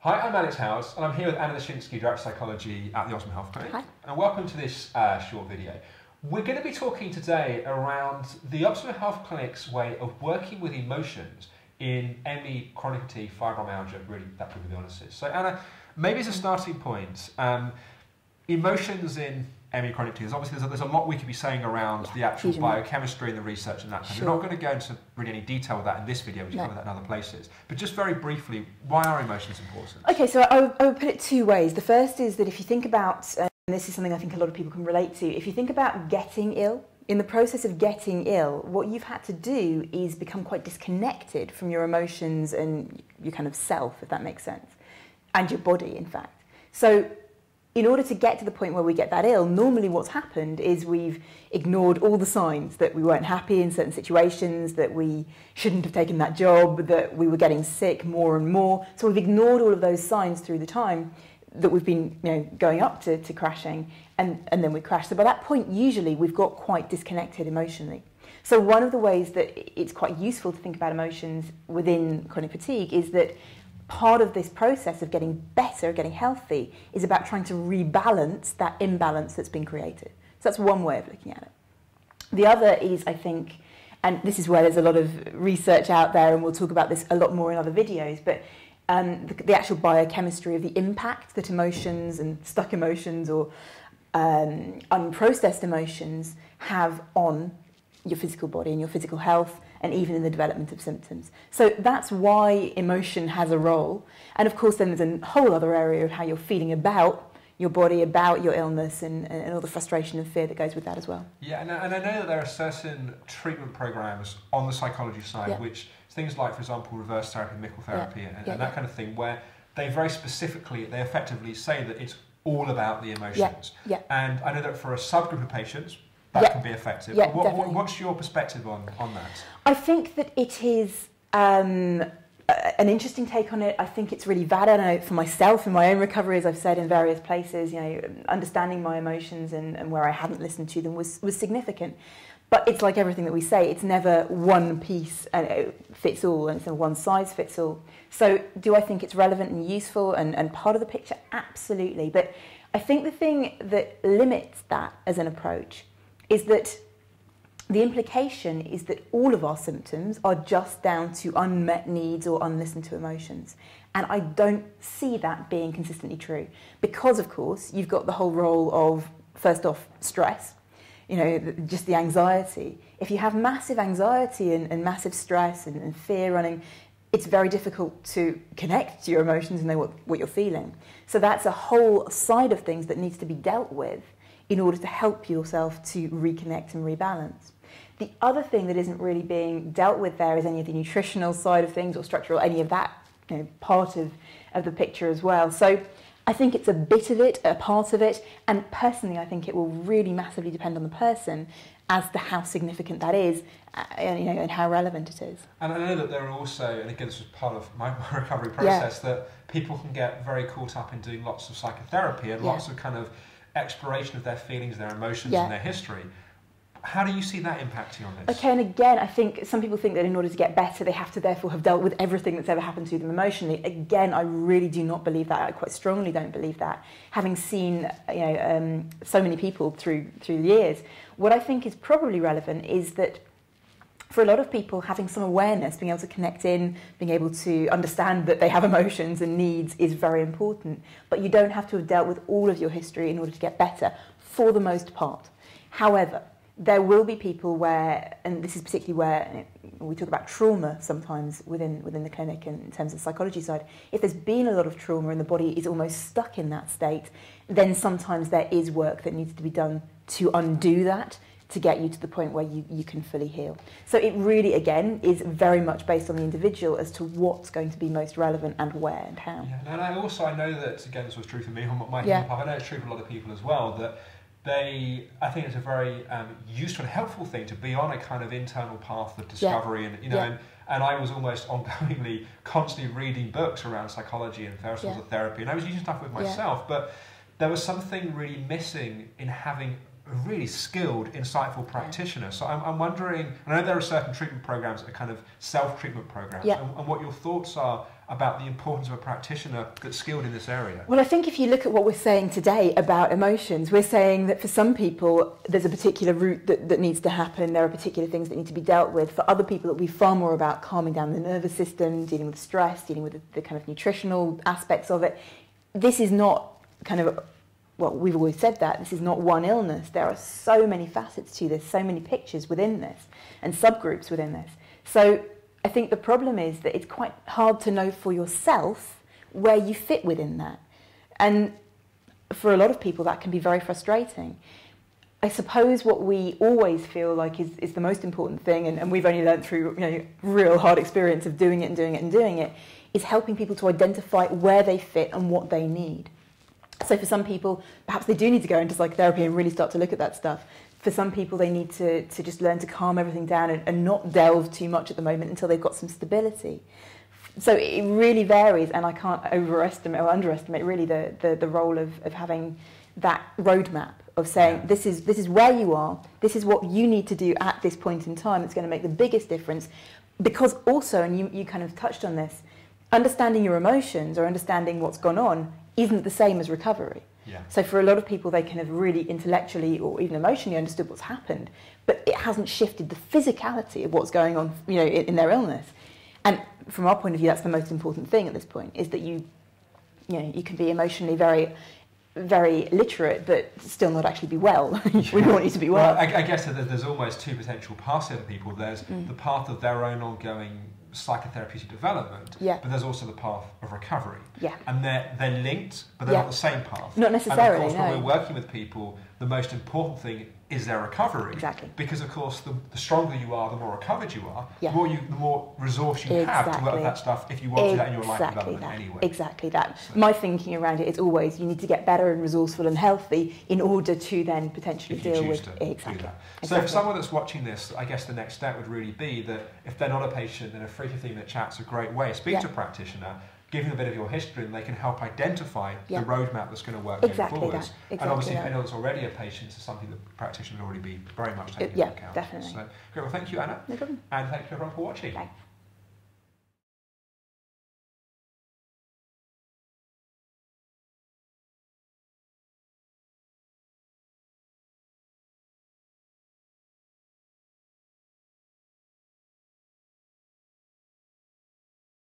Hi, I'm Alex Howes, and I'm here with Anna Lashinsky, Director of Psychology at the Optimum Health Clinic. Hi. And welcome to this short video. We're going to be talking today around the Optimum Health Clinic's way of working with emotions in ME, chronic fatigue, fibromyalgia, really that group of illnesses. So Anna, maybe as a starting point, emotions in ME chronic fatigue, obviously there's a lot we could be saying around the actual biochemistry and the research and that. We're not going to go into really any detail with that in this video, we cover that in other places. But just very briefly, why are emotions important? Okay, so I would put it two ways. The first is that if you think about, and this is something I think a lot of people can relate to, if you think about getting ill, in the process of getting ill, what you've had to do is become quite disconnected from your emotions and your kind of self, if that makes sense, and your body, in fact. So in order to get to the point where we get that ill, normally what's happened is we've ignored all the signs that we weren't happy in certain situations, that we shouldn't have taken that job, that we were getting sick more and more. So we've ignored all of those signs through the time that we've been going up to crashing, and then we crash. So by that point, usually we've got quite disconnected emotionally. So one of the ways that it's quite useful to think about emotions within chronic fatigue is that part of this process of getting better, getting healthy, is about trying to rebalance that imbalance that's been created. So that's one way of looking at it. The other is, I think, and this is where there's a lot of research out there, and we'll talk about this a lot more in other videos, but the actual biochemistry of the impact that emotions and stuck emotions or unprocessed emotions have on your physical body and your physical health, and even in the development of symptoms. So that's why emotion has a role. And of course, then there's a whole other area of how you're feeling about your body, about your illness, and all the frustration and fear that goes with that as well. Yeah, and I know that there are certain treatment programs on the psychology side, which things like, for example, reverse therapy, Mickle therapy, and that kind of thing, where they very specifically, they effectively say that it's all about the emotions. And I know that for a subgroup of patients, that can be effective. What's your perspective on that? I think that it is an interesting take on it. I think it's really valid. I know for myself in my own recovery, as I've said in various places, understanding my emotions and where I hadn't listened to them was significant. But it's like everything that we say, it's never one piece and it fits all, and it's never one size fits all. So do I think it's relevant and useful and part of the picture? Absolutely. But I think the thing that limits that as an approach is that the implication is that all of our symptoms are just down to unmet needs or unlistened to emotions. And I don't see that being consistently true. Because, of course, you've got the whole role of, first off, stress, just the anxiety. If you have massive anxiety and massive stress and fear running, it's very difficult to connect to your emotions and know what you're feeling. So that's a whole side of things that needs to be dealt with in order to help yourself to reconnect and rebalance. The other thing that isn't really being dealt with there is any of the nutritional side of things or structural, any of that part of the picture as well. So I think it's a bit of it, a part of it, and personally I think it will really massively depend on the person as to how significant that is and how relevant it is. And I know that there are also, and again this was part of my recovery process, that people can get very caught up in doing lots of psychotherapy and lots of kind of exploration of their feelings, their emotions and their history. How do you see that impacting on this? Okay, and again, I think some people think that in order to get better, they have to therefore have dealt with everything that's ever happened to them emotionally. Again, I really do not believe that. I quite strongly don't believe that. Having seen so many people through the years, what I think is probably relevant is that for a lot of people, having some awareness, being able to connect in, being able to understand that they have emotions and needs is very important. But you don't have to have dealt with all of your history in order to get better, for the most part. However, there will be people where, and this is particularly where we talk about trauma sometimes within the clinic and in terms of the psychology side, if there's been a lot of trauma and the body is almost stuck in that state, then sometimes there is work that needs to be done to undo that, to get you to the point where you can fully heal. So it really, again, is very much based on the individual as to what's going to be most relevant and where and how. Yeah, and I know that, again, this was true for me on my path, I know it's true for a lot of people as well, that I think it's a very useful and helpful thing to be on a kind of internal path of discovery, and I was almost ongoingly, constantly reading books around psychology and various forms of therapy, and I was using stuff with myself, but there was something really missing in having a really skilled, insightful practitioner. So I'm wondering, and I know there are certain treatment programs that are kind of self-treatment programs, and what your thoughts are about the importance of a practitioner that's skilled in this area? Well, I think if you look at what we're saying today about emotions, we're saying that for some people there's a particular route that needs to happen, there are particular things that need to be dealt with. For other people, it will be far more about calming down the nervous system, dealing with stress, dealing with the kind of nutritional aspects of it. This is not kind of, well, we've always said that, this is not one illness. There are so many facets to this, so many pictures within this, and subgroups within this. So I think the problem is that it's quite hard to know for yourself where you fit within that. And for a lot of people, that can be very frustrating. I suppose what we always feel like is the most important thing, and we've only learned through real hard experience of doing it, is helping people to identify where they fit and what they need. So for some people, perhaps they do need to go into psychotherapy and really start to look at that stuff. For some people, they need to just learn to calm everything down and not delve too much at the moment until they've got some stability. So it really varies, and I can't overestimate or underestimate really the role of having that roadmap of saying, this is where you are, this is what you need to do at this point in time that's going to make the biggest difference. Because also, and you kind of touched on this, understanding your emotions or understanding what's gone on isn't the same as recovery. Yeah. So for a lot of people, they can have really intellectually or even emotionally understood what's happened, but it hasn't shifted the physicality of what's going on, in their illness. And from our point of view, that's the most important thing at this point, is that you can be emotionally very, very literate, but still not actually be well. We want you to be well. Well, I guess that there's almost two potential paths here for people. There's the path of their own ongoing psychotherapeutic development, but there's also the path of recovery. Yeah. And they're linked, but they're not the same path. Not necessarily, and of course, when we're working with people, the most important thing is their recovery. Exactly. Because of course, the stronger you are, the more recovered you are, the more resource you have to work with that stuff if you want to do that in your life development anyway. Exactly that. So, my thinking around it is always you need to get better and resourceful and healthy in order to then potentially deal with exactly. So for someone that's watching this, I guess the next step would really be that if they're not a patient, then a 3-15-minute chat's a great way. Speak to a practitioner, give them a bit of your history, and they can help identify the roadmap that's going to work going forwards. And obviously, if anyone's already a patient, it's something that practitioners would already be very much taking into account. Definitely. So, great. Well, thank you, Anna. No problem. And thank you everyone for watching. Bye.